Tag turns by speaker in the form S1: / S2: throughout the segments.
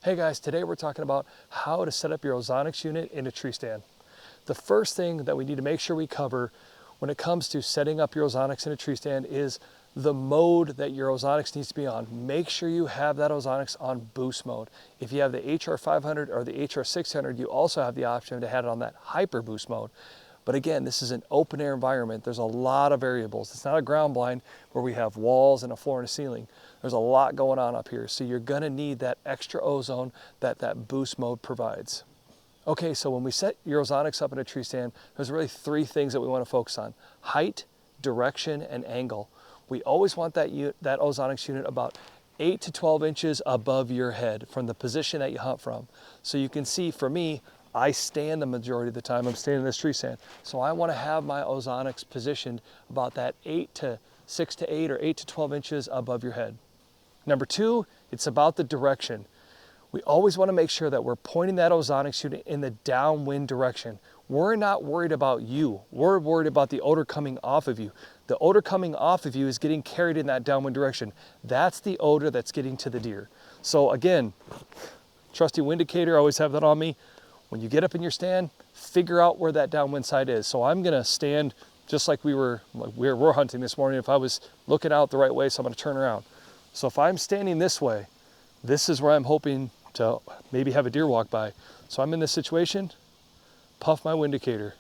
S1: Hey guys, today we're talking about how to set up your ozonics unit in a tree stand. The first thing that we need to make sure we cover when it comes to setting up your ozonics in a tree stand is the mode that your ozonics needs to be on. Make sure you have that ozonics on boost mode. If you have the HR500 or the HR600, you also have the option to have it on that hyper boost mode. But again, this is an open air environment. There's a lot of variables. It's not a ground blind where we have walls and a floor and a ceiling. There's a lot going on up here. So you're gonna need that extra ozone that boost mode provides. Okay, so when we set your ozonics up in a tree stand, there's really three things that we wanna focus on: height, direction, and angle. We always want that ozonics unit about 8 to 12 inches above your head from the position that you hunt from. So you can see for me, I stand the majority of the time. I'm standing in this tree stand. So I want to have my ozonics positioned about that 6 to 8 or 8 to 12 inches above your head. Number two, it's about the direction. We always want to make sure that we're pointing that ozonics unit in the downwind direction. We're not worried about you. We're worried about the odor coming off of you. The odor coming off of you is getting carried in that downwind direction. That's the odor that's getting to the deer. So again, trusty wind indicator, always have that on me. When you get up in your stand, figure out where that downwind side is. So I'm gonna stand just like we're hunting this morning. If I was looking out the right way, so I'm gonna turn around. So if I'm standing this way, this is where I'm hoping to maybe have a deer walk by. So I'm in this situation, puff my wind indicator.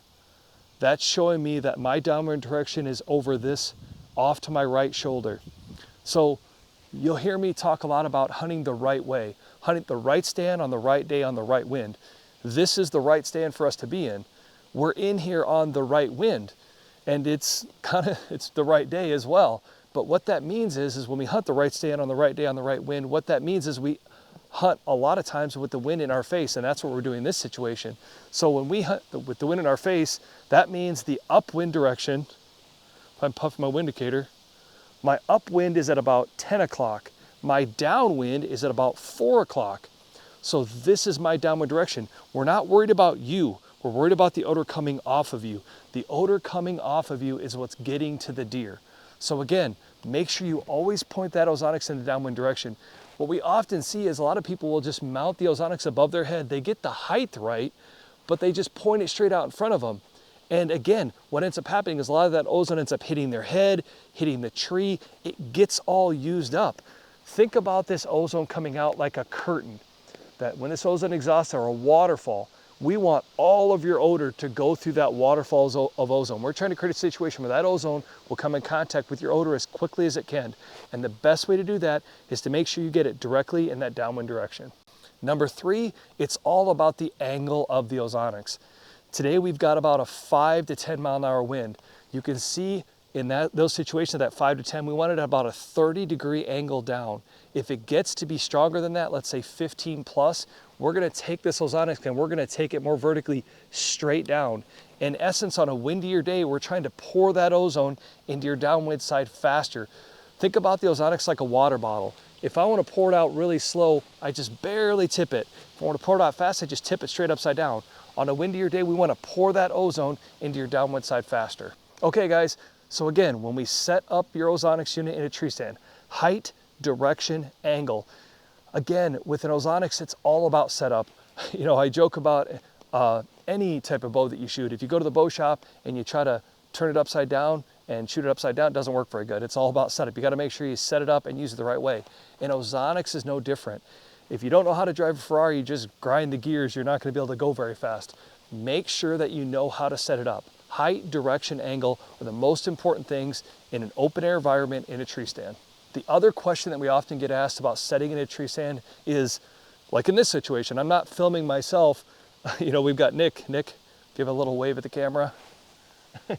S1: That's showing me that my downwind direction is over this, off to my right shoulder. So you'll hear me talk a lot about hunting the right way, hunting the right stand on the right day on the right wind. This is the right stand for us to be in. We're in here on the right wind, and it's the right day as well. But what that means is when we hunt the right stand on the right day on the right wind, what that means is we hunt a lot of times with the wind in our face, and that's what we're doing in this situation. So when we hunt with the wind in our face, that means the upwind direction, if I'm puffing my wind indicator, my upwind is at about 10 o'clock. My downwind is at about 4 o'clock. So this is my downwind direction. We're not worried about you. We're worried about the odor coming off of you. The odor coming off of you is what's getting to the deer. So again, make sure you always point that ozonics in the downwind direction. What we often see is a lot of people will just mount the ozonics above their head. They get the height right, but they just point it straight out in front of them. And again, what ends up happening is a lot of that ozone ends up hitting their head, hitting the tree. It gets all used up. Think about this ozone coming out like a curtain. That when this ozone exhausts or a waterfall, we want all of your odor to go through that waterfall of ozone. We're trying to create a situation where that ozone will come in contact with your odor as quickly as it can. And the best way to do that is to make sure you get it directly in that downwind direction. Number three, it's all about the angle of the ozonics. Today we've got about a 5 to 10 mile an hour wind. You can see in those situations, that 5 to 10, we want it at about a 30-degree angle down. If it gets to be stronger than that, let's say 15 plus, we're gonna take this ozonics and we're gonna take it more vertically straight down. In essence, on a windier day, we're trying to pour that ozone into your downwind side faster. Think about the ozonics like a water bottle. If I wanna pour it out really slow, I just barely tip it. If I wanna pour it out fast, I just tip it straight upside down. On a windier day, we wanna pour that ozone into your downwind side faster. Okay guys, so again, when we set up your ozonics unit in a tree stand, height, direction, angle. Again, with an ozonics, it's all about setup. You know, I joke about any type of bow that you shoot. If you go to the bow shop and you try to turn it upside down and shoot it upside down, it doesn't work very good. It's all about setup. You gotta make sure you set it up and use it the right way. And ozonics is no different. If you don't know how to drive a Ferrari, you just grind the gears, you're not gonna be able to go very fast. Make sure that you know how to set it up. Height, direction, angle are the most important things in an open air environment in a tree stand. The other question that we often get asked about setting in a tree stand is, like in this situation, I'm not filming myself. You know, we've got Nick. Nick, give a little wave at the camera.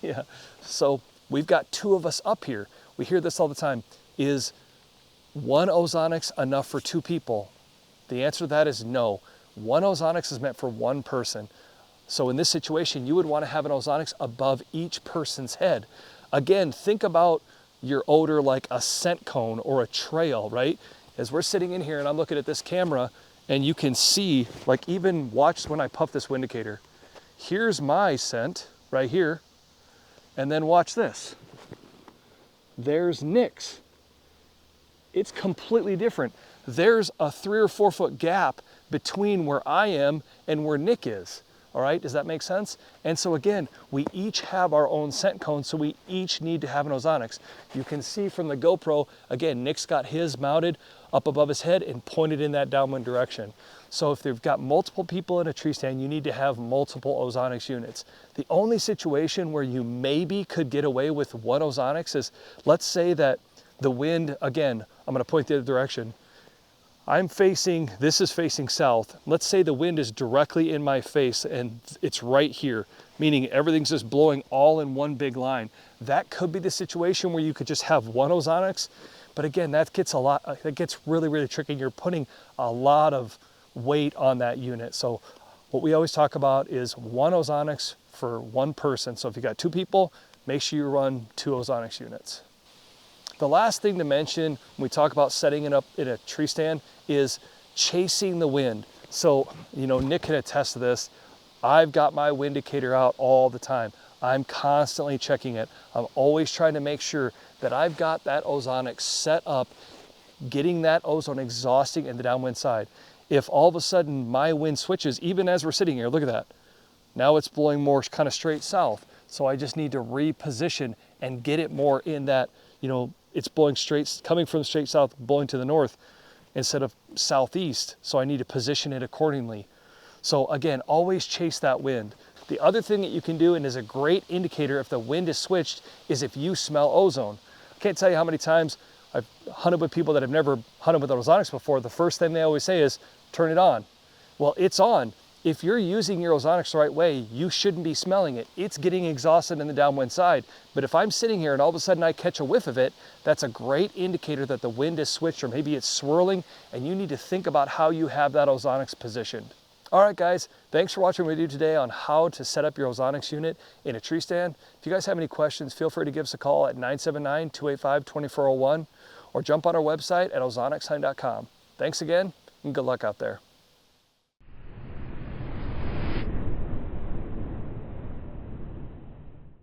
S1: Yeah. So we've got two of us up here. We hear this all the time. Is one ozonics enough for two people? The answer to that is no. One ozonics is meant for one person. So in this situation, you would want to have an ozonics above each person's head. Again, think about your odor like a scent cone or a trail, right? As we're sitting in here and I'm looking at this camera and you can see, like even watch when I puff this wind indicator. Here's my scent right here. And then watch this. There's Nick's. it's completely different. There's a 3 or 4 foot gap between where I am and where Nick is. All right, does that make sense? And so again, we each have our own scent cone, so we each need to have an ozonics. You can see from the GoPro, again, Nick's got his mounted up above his head and pointed in that downwind direction. So if they've got multiple people in a tree stand, you need to have multiple ozonics units. The only situation where you maybe could get away with one ozonics is, let's say that the wind, again, I'm gonna point the other direction. This is facing south. Let's say the wind is directly in my face and it's right here, meaning everything's just blowing all in one big line. That could be the situation where you could just have one ozonics, but again, that gets really, really tricky. You're putting a lot of weight on that unit. So what we always talk about is one ozonics for one person. So if you got 2 people, make sure you run 2 ozonics units. The last thing to mention when we talk about setting it up in a tree stand is chasing the wind. So, Nick can attest to this. I've got my wind indicator out all the time. I'm constantly checking it. I'm always trying to make sure that I've got that ozonics set up, getting that ozone exhausting in the downwind side. If all of a sudden my wind switches, even as we're sitting here, look at that. Now it's blowing more kind of straight south. So I just need to reposition and get it more in that, it's blowing coming from straight south, blowing to the north instead of southeast. So I need to position it accordingly. So again, always chase that wind. The other thing that you can do, and is a great indicator if the wind is switched, is if you smell ozone. I can't tell you how many times I've hunted with people that have never hunted with ozonics before. The first thing they always say is, turn it on. Well, it's on. If you're using your ozonics the right way, you shouldn't be smelling it. It's getting exhausted in the downwind side. But if I'm sitting here and all of a sudden I catch a whiff of it, that's a great indicator that the wind is switched, or maybe it's swirling, and you need to think about how you have that ozonics positioned. All right, guys, thanks for watching my video today on how to set up your ozonics unit in a tree stand. If you guys have any questions, feel free to give us a call at 979-285-2401 or jump on our website at ozonicshunt.com. Thanks again, and good luck out there.